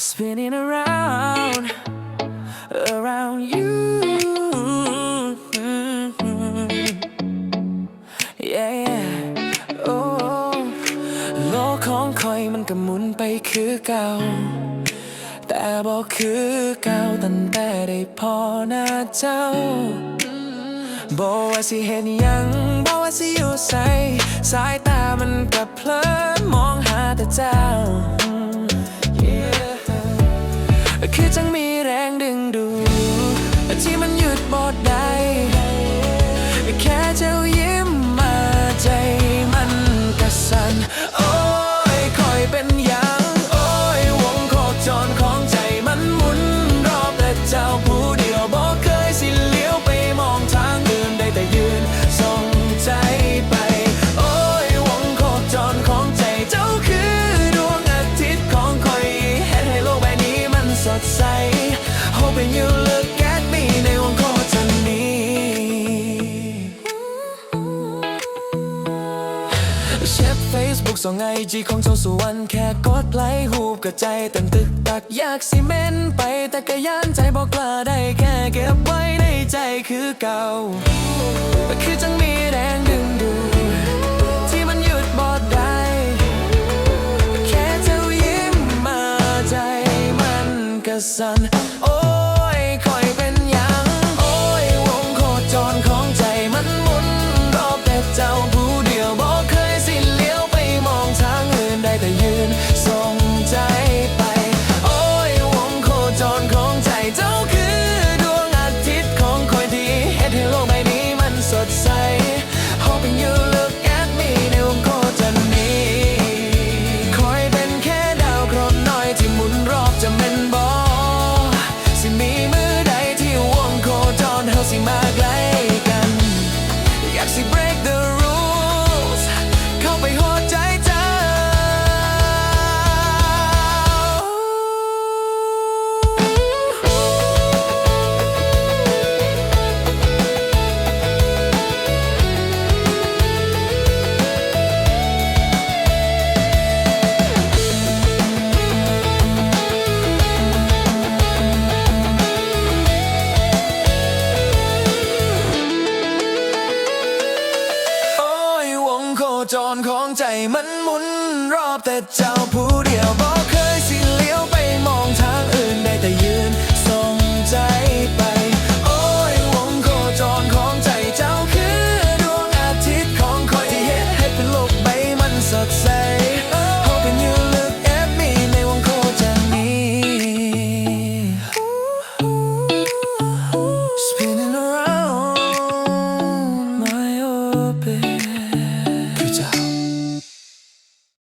spinning around you. Yeah, yeah. Oh โลกของคอยมันก็หมุนไปคือเก่าแต่บอกคือเก่าตั้งแต่ได้พอหน้าเจ้าบอกว่าสิเห็นยังบอกว่าสิอยู่ใส่สายตามันกับเพลินมองหาแต่เจ้า คือจังมีแรงดึงดูดที่มันหยุดบ่ได้แค่เจ้ายิ้มมาใจมันกระสั่นโอ้ยคอยเป็นอย่างโอ้ยวงโคจรของใจมันหมุนรอบแต่เจ้าผู้เดียวบอกเคยสิเลี้ยวไปมองทางอื่นได้แต่ยืนส่งใจไปโอ้ยวงโคจรของใจเจ้าคือดวงอาทิตย์ของคอยเห็นให้โลกใบนี้มันสดใส Hoping you look at me ในวงโคจรนี้เช็ค Facebook ส่ง IG ของเจ้าสู่วันแค่กดไลค์รูปกับใจเต็มตึกตักอยากสิเม้นไปแต่ก็ยันใจบอกกล้าได้แค่เก็บไว้ในใจคือเก่าคือจังมีแรงดึงดูดที่มันหยุดบ่ได้แค่เจ้ายิ้มมาใจมันกระสั่นโอ้ยคอยเป็นอย่างโอ้ยวงโคจรของใจมันหมุนรอบแต่เจ้าผู้เดียวบอกเคยสิเลี้ยวไปมองทางอื่นได้แต่ยืนส่งใจไปโอ้ยวงโคจรของใจเจ้าคือดวงอาทิตย์ของคอยที่เฮ็ดให้โลกใบนี้มันสดใส Hoping you look at me ในวงโคจรนี้คอยเป็นแค่ดาวเคราะห์น้อยที่หมุนรอบจะเป็นบ่สิมีมือใดที่วงโคจรเฮาสิมาใกล้กันอยากสิ break the rules เข้าไปหัวใจเจ้าโอ้ยวงโคจรของใจมันหมุนรอบแต่เจ้า